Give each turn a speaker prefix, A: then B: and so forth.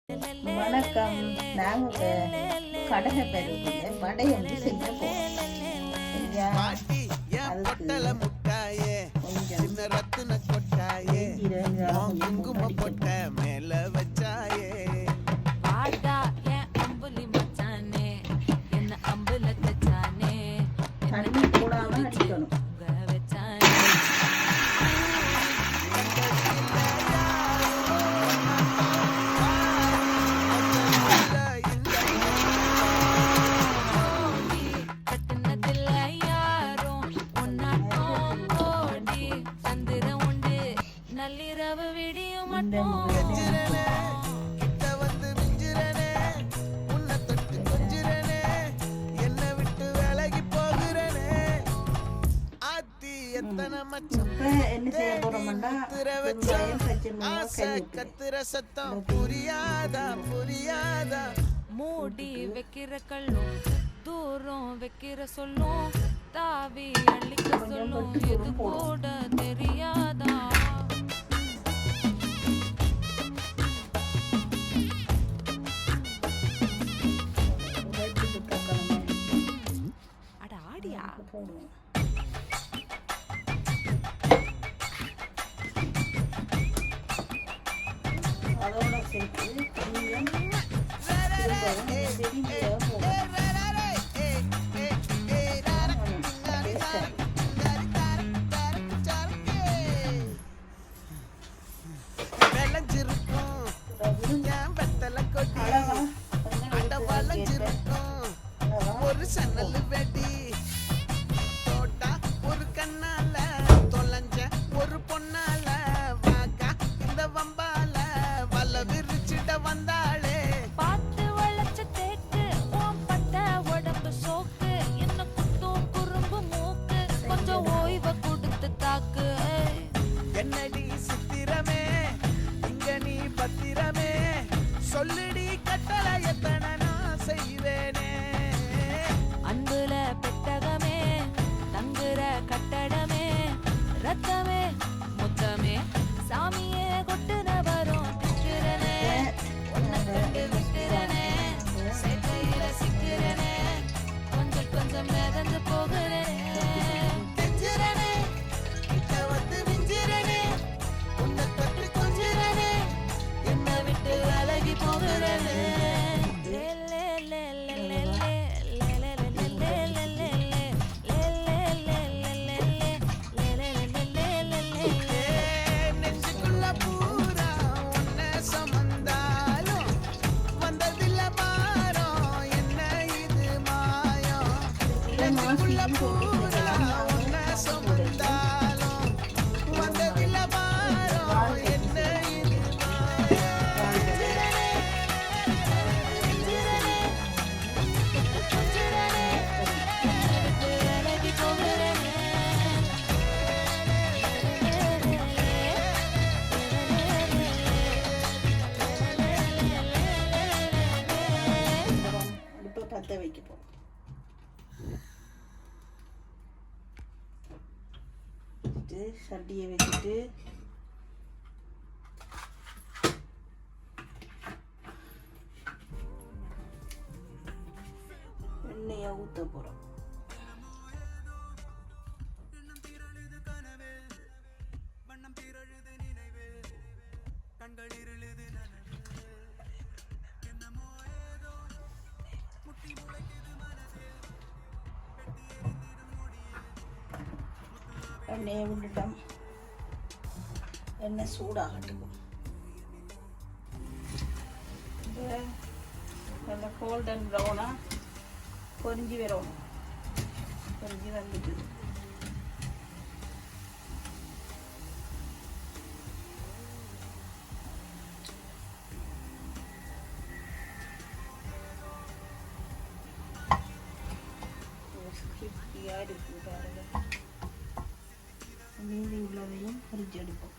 A: வணக்கம். நாங்கள் கடலை பருப்புல வடை வந்து செய்ய போகிறோம். தண்ணி போடாம அடிக்கணும். என்ன செய்ய போறோம்னா
B: புரியாதா மூடி வைக்கிற கல்லும் தூரம் வைக்கிற சொல்லும் தாவி அள்ளிக்க சொல்லும் இது கூட தெரியாதா அட ஆடியா
A: அதோட சேர்த்து கொஞ்சம்
B: ஒரு சன்னல் வெடி தோட்டா ஒரு கண்ணால தொலைஞ்ச ஒரு பொண்ணால வாக்கா இந்த வம்பால வல்ல விரிச்சிட வந்தாளே பார்த்து வளைச்ச தேக்கு ஓம் பட்ட உடம்பு சோக்கு என்ன குத்தும் குறும்பு மூக்கு கொஞ்சம் ஓய்வை கொடுத்து தாக்கு என்னடி சித்திரமே இங்க நீ பத்திரமே சொல்லிடி கட்டளை எத்தனை நான் செய்வேனே அன்புல பெட்டகமே தங்குற கட்டடமே ரத்தமே முத்தமே சாமியே கொட்டுன வரும் திக்கிறனே உன்னை கண்டு விக்கிறனே சேட்டையில சிக்கிறனே கொஞ்சம் கொஞ்சம் மிதந்து போகிறனே கெஞ்சிறனே கிட்ட வந்து மிஞ்சிறனே உன்னை தொட்டு கொஞ்சிறனே என்னை விட்டு அழகி போகிறனே
A: பற்ற வைக்க போகிறோம். சட்டியை வச்சுட்டு எண்ணெயை ஊற்ற போகிறோம். எண்ணெயை விட்டுட்டோம். எண்ணெய் சூடாகட்டும். நல்லா கோல்டன் ப்ரௌனாக பொரிஞ்சு வரும். பொரிஞ்சு வந்துட்டு இருக்குது பாருங்க. மீதி உள்ளதையும் பொரிச்சு எடுப்போம்.